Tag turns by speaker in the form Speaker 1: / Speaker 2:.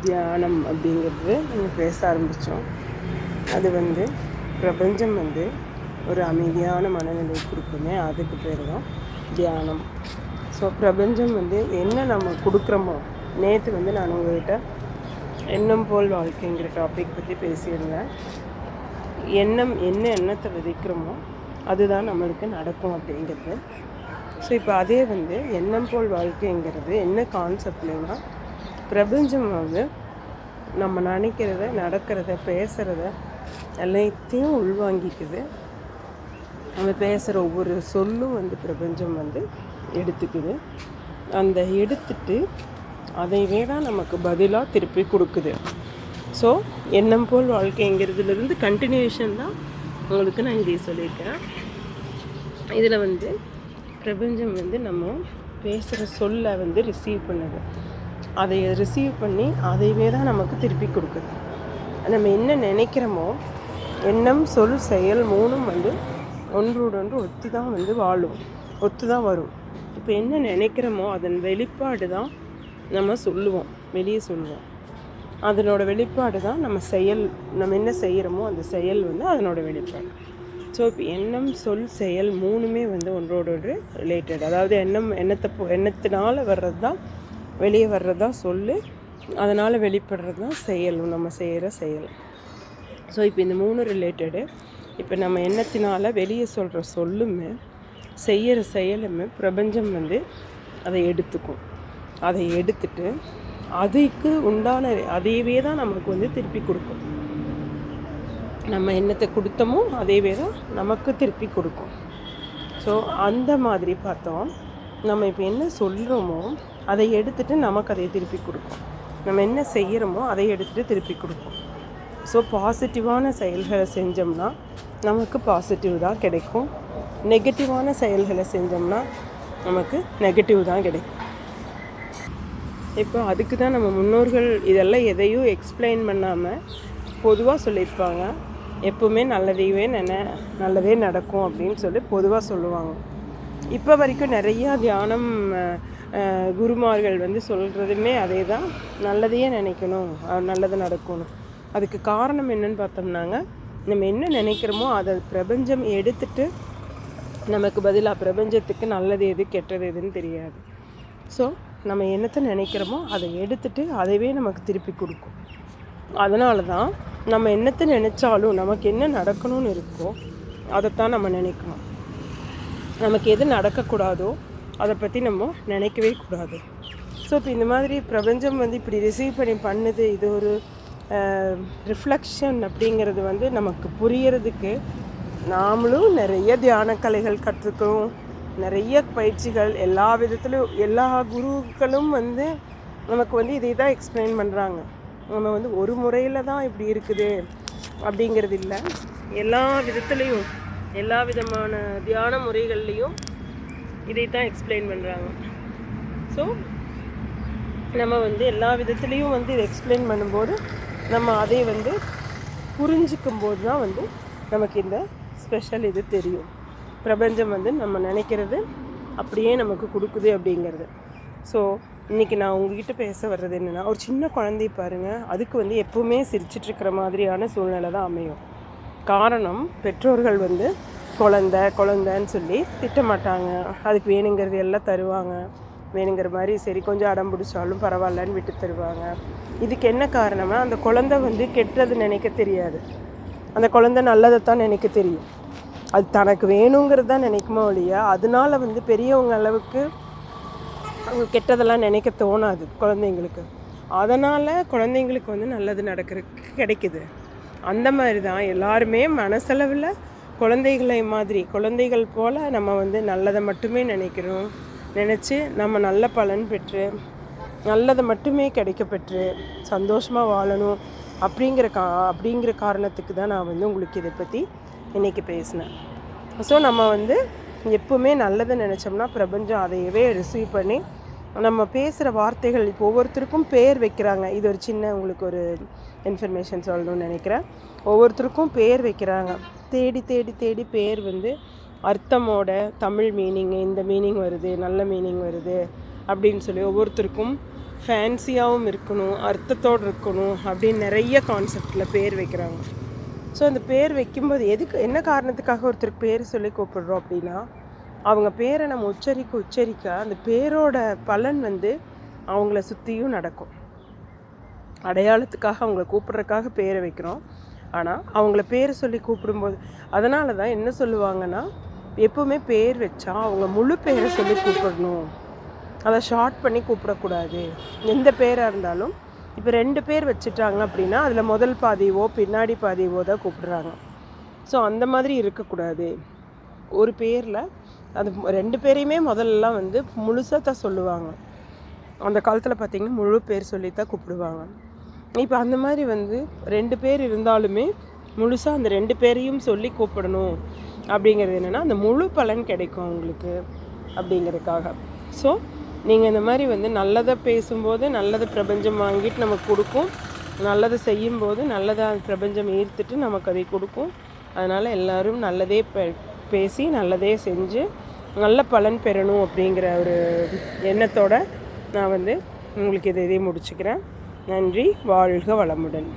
Speaker 1: தியானம் அப்படிங்கிறது நம்ம பேச ஆரம்பித்தோம். அது பிரபஞ்சம் ஒரு அமைதியான மனநிலை கொடுக்குமே, அதுக்கு பேர் தான் தியானம். ஸோ பிரபஞ்சம் என்ன நம்ம கொடுக்குறோமோ, நேற்று நான் உங்கள்கிட்ட எண்ணம் போல் வாழ்க்கைங்கிற டாபிக் பற்றி பேசியிருந்தேன். எண்ணத்தை விதைக்கிறோமோ அதுதான் நம்மளுக்கு நடக்கும் அப்படிங்கிறது. ஸோ இப்போ அதே எண்ணம் போல் வாழ்க்கைங்கிறது என்ன கான்செப்ட்னா, பிரபஞ்சம் நம்ம நினைக்கிறத, நடக்கிறத, பேசுகிறத எல்லாத்தையும் உள்வாங்கிக்குது. நம்ம பேசுகிற ஒவ்வொரு சொல்லும் பிரபஞ்சம் எடுத்துக்குது. அந்த எடுத்துட்டு அதைவே தான் நமக்கு பதிலாக திருப்பி கொடுக்குது. ஸோ எண்ணம் போல் வாழ்க்கைங்கிறதுலேருந்து கண்டினியூஷன் தான் உங்களுக்கு நான் இதை சொல்லியிருக்கேன். இதில் பிரபஞ்சம் நம்ம பேசுகிற சொல்லை ரிசீவ் பண்ணுது. அதை ரிசீவ் பண்ணி அதைவே தான் நமக்கு திருப்பி கொடுக்குது. நம்ம என்ன நினைக்கிறோமோ, எண்ணம், சொல், செயல் மூணும் ஒன்றோடொன்று ஒத்து தான் வாழும், ஒத்து தான் வரும். இப்போ என்ன நினைக்கிறோமோ அதன் வெளிப்பாடு தான் நம்ம சொல்லுவோம், வெளியே சொல்லுவோம். அதனோட வெளிப்பாடு தான் நம்ம செயல். நம்ம என்ன செய்கிறோமோ அந்த செயல் அதனோட வெளிப்பாடு. ஸோ இப்போ எண்ணம், சொல், செயல் மூணுமே ஒன்றோடொன்று ரிலேட்டட். அதாவது எண்ணத்தினால வர்றது தான், வெளியே வர்றது தான் சொல், அதனால் வெளிப்படுறது தான் செயல், நம்ம செய்கிற செயல். ஸோ இப்போ இந்த மூணு ரிலேட்டடு. இப்போ நம்ம எண்ணத்தினால் வெளியே சொல்கிற சொல்லுமே, செய்கிற செயலுமே பிரபஞ்சம் அதை எடுத்துக்கும். அதை எடுத்துட்டு அதுக்கு உண்டான அதையவே தான் நமக்கு திருப்பி கொடுக்கும். நம்ம எண்ணத்தை கொடுத்தோமோ அதையவே தான் நமக்கு திருப்பி கொடுக்கும். ஸோ அந்த மாதிரி பார்த்தோம். நம்ம இப்போ என்ன சொல்கிறோமோ அதை எடுத்துகிட்டு நமக்கு அதை திருப்பி கொடுக்கும். நம்ம என்ன செய்கிறோமோ அதை எடுத்துகிட்டு திருப்பி கொடுக்கும். ஸோ பாசிட்டிவான செயல்களை செஞ்சோம்னா நமக்கு பாசிட்டிவ் தான் கிடைக்கும். நெகட்டிவான செயல்களை செஞ்சோம்னா நமக்கு நெகட்டிவ் தான் கிடைக்கும். இப்போ அதுக்கு தான் நம்ம முன்னோர்கள் இதெல்லாம் எதையும் எக்ஸ்பிளைன் பண்ணாமல் பொதுவாக சொல்லியிருப்பாங்க. எப்போவுமே நல்லதே நடக்கும் அப்படின்னு சொல்லி பொதுவாக சொல்லுவாங்க. இப்போ வரைக்கும் நிறையா தியானம் குருமார்கள் சொல்கிறதுமே அதே தான், நல்லதையே நினைக்கணும், நல்லது நடக்கணும். அதுக்கு காரணம் என்னன்னு பார்த்தோம்னாங்க, நம்ம என்ன நினைக்கிறோமோ அதை பிரபஞ்சம் எடுத்துட்டு நமக்கு பதிலாக, பிரபஞ்சத்துக்கு நல்லது எது கெட்டது எதுன்னு தெரியாது. ஸோ நம்ம என்னத்தை நினைக்கிறோமோ அதை எடுத்துட்டு அதைவே நமக்கு திருப்பி கொடுக்கும். அதனால தான் நம்ம என்னத்தை நினச்சாலும் நமக்கு என்ன நடக்கணும்னு இருக்கோ அதைத்தான் நம்ம நினைக்கணும். நமக்கு எது நடக்கக்கூடாதோ அதை பற்றி நம்ம நினைக்கவே கூடாது. ஸோ இப்போ இந்த மாதிரி பிரபஞ்சம் இப்படி ரிசீவ் பண்ணி பண்ணுது. இது ஒரு ரிஃப்ளெக்ஷன் அப்படிங்கிறது நமக்கு புரியறதுக்கு நாமளும் நிறைய தியான கலைகள் கற்றுக்கிறோம், நிறைய பயிற்சிகள், எல்லா விதத்துலையும் எல்லா குருக்களும் நமக்கு இதை தான் எக்ஸ்பிளைன் பண்ணுறாங்க. நம்ம ஒரு முறையில் தான் இப்படி இருக்குது அப்படிங்கிறது இல்லை. எல்லா விதத்துலேயும், எல்லா விதமான தியான முறைகள்லேயும் இதை தான் எக்ஸ்பிளைன் பண்ணுறாங்க. ஸோ நம்ம எல்லா விதத்துலேயும் இதை எக்ஸ்பிளைன் பண்ணும்போது நம்ம அதை புரிஞ்சிக்கும் போது தான் நமக்கு இந்த ஸ்பெஷல் இது தெரியும். பிரபஞ்சம் நம்ம நினைக்கிறது அப்படியே நமக்கு கொடுக்குது அப்படிங்கிறது. ஸோ இன்றைக்கி நான் உங்ககிட்ட பேச வர்றது என்னென்னா, ஒரு சின்ன குழந்தைய பாருங்கள், அதுக்கு எப்போவுமே சிரிச்சிட்ருக்கிற மாதிரியான சூழ்நிலை தான் அமையும். காரணம், பெற்றோர்கள் குழந்தைன்னு சொல்லி திட்டமாட்டாங்க. அதுக்கு வேணுங்கிறது எல்லாம் தருவாங்க. வேணுங்கிற மாதிரி சரி கொஞ்சம் அடம் பிடிச்சாலும் பரவாயில்லன்னு விட்டு தருவாங்க. இதுக்கு என்ன காரணம்னா, அந்த குழந்தை கெட்டது நினைக்க தெரியாது, அந்த குழந்தை நல்லதை தான் நினைக்க தெரியும். அது தனக்கு வேணுங்கிறது தான் நினைக்குமோ இல்லையா, அதனால பெரியவங்க அளவுக்கு கெட்டதெல்லாம் நினைக்க தோணாது குழந்தைங்களுக்கு. அதனால் குழந்தைங்களுக்கு நல்லது நடக்கிறதுக்கு கிடைக்குது. அந்த மாதிரி தான் எல்லாருமே மனசளவில் குழந்தைகள் போல் நம்ம நல்லதை மட்டுமே நினச்சி நம்ம நல்ல பலன் பெற்று நல்லதை மட்டுமே கிடைக்க பெற்று சந்தோஷமாக வாழணும் அப்படிங்கிற காரணத்துக்கு தான் நான் உங்களுக்கு இதை பற்றி இன்றைக்கி பேசினேன். ஸோ நம்ம எப்போவுமே நல்லதை நினச்சோம்னா பிரபஞ்சம் அதையவே ரிசீவ் பண்ணி நம்ம பேசுகிற வார்த்தைகள், இப்போ ஒவ்வொருத்தருக்கும் பேர் வைக்கிறாங்க. இது ஒரு சின்ன உங்களுக்கு ஒரு இன்ஃபர்மேஷன் சொல்லணும்னு நினைக்கிறேன். ஒவ்வொருத்தருக்கும் பேர் வைக்கிறாங்க. தேடி தேடி தேடி பேர் அர்த்தமோட தமிழ் மீனிங், இந்த மீனிங் வருது, நல்ல மீனிங் வருது அப்படின்னு சொல்லி ஒவ்வொருத்தருக்கும் ஃபேன்சியாகவும் இருக்கணும், அர்த்தத்தோடு இருக்கணும் அப்படின்னு நிறைய கான்செப்டில் பேர் வைக்கிறாங்க. ஸோ அந்த பேர் வைக்கும்போது என்ன காரணத்துக்காக ஒருத்தருக்கு பேர் சொல்லி கூப்பிடுறோம் அப்படின்னா, அவங்க பேரை நம்ம உச்சரிக்க அந்த பேரோட பலன் வந்து அவங்கள சுற்றியும் நடக்கும். அடையாளத்துக்காக அவங்கள கூப்பிட்றதுக்காக பேரை வைக்கிறோம். ஆனால் அவங்கள பேர் சொல்லி கூப்பிடும்போது அதனால தான் என்ன சொல்லுவாங்கன்னா, எப்போவுமே பேர் வச்சா அவங்க முழு பேரை சொல்லி கூப்பிடணும், அதை ஷார்ட் பண்ணி கூப்பிடக்கூடாது. எந்த பேராக இருந்தாலும் இப்போ 2 பேர் வச்சுட்டாங்க அப்படின்னா அதில் முதல் பாதிவோ பின்னாடி பாதிவோ தான் கூப்பிடுறாங்க. ஸோ அந்த மாதிரி இருக்கக்கூடாது. ஒரு பேரில் அது 2 பேரையுமே முதல்லலாம் வந்து முழுசாக தான் சொல்லுவாங்க. அந்த காலத்தில் பார்த்திங்கன்னா முழு பேர் சொல்லி தான் கூப்பிடுவாங்க. இப்போ அந்த மாதிரி வந்து 2 பேர் இருந்தாலுமே முழுசாக அந்த 2 பேரையும் சொல்லி கூப்பிடணும் அப்படிங்கிறது என்னென்னா அந்த முழு பலன் கிடைக்கும் அவங்களுக்கு அப்படிங்கிறதுக்காக. ஸோ நீங்கள் இந்த மாதிரி வந்து நல்லதை பேசும்போது நல்லதை பிரபஞ்சம் வாங்கிட்டு நமக்கு கொடுக்கும், நல்லதை செய்யும்போது நல்லதை பிரபஞ்சம் ஈர்த்துட்டு நமக்கு அதை கொடுக்கும். அதனால் எல்லோரும் நல்லதே பேசி நல்லதே செஞ்சு நல்ல பலன் பெறணும் அப்படிங்கிற ஒரு எண்ணத்தோடு நான் வந்து உங்களுக்கு இதை முடிச்சுக்கிறேன். நன்றி. வாழ்க வளமுடன்.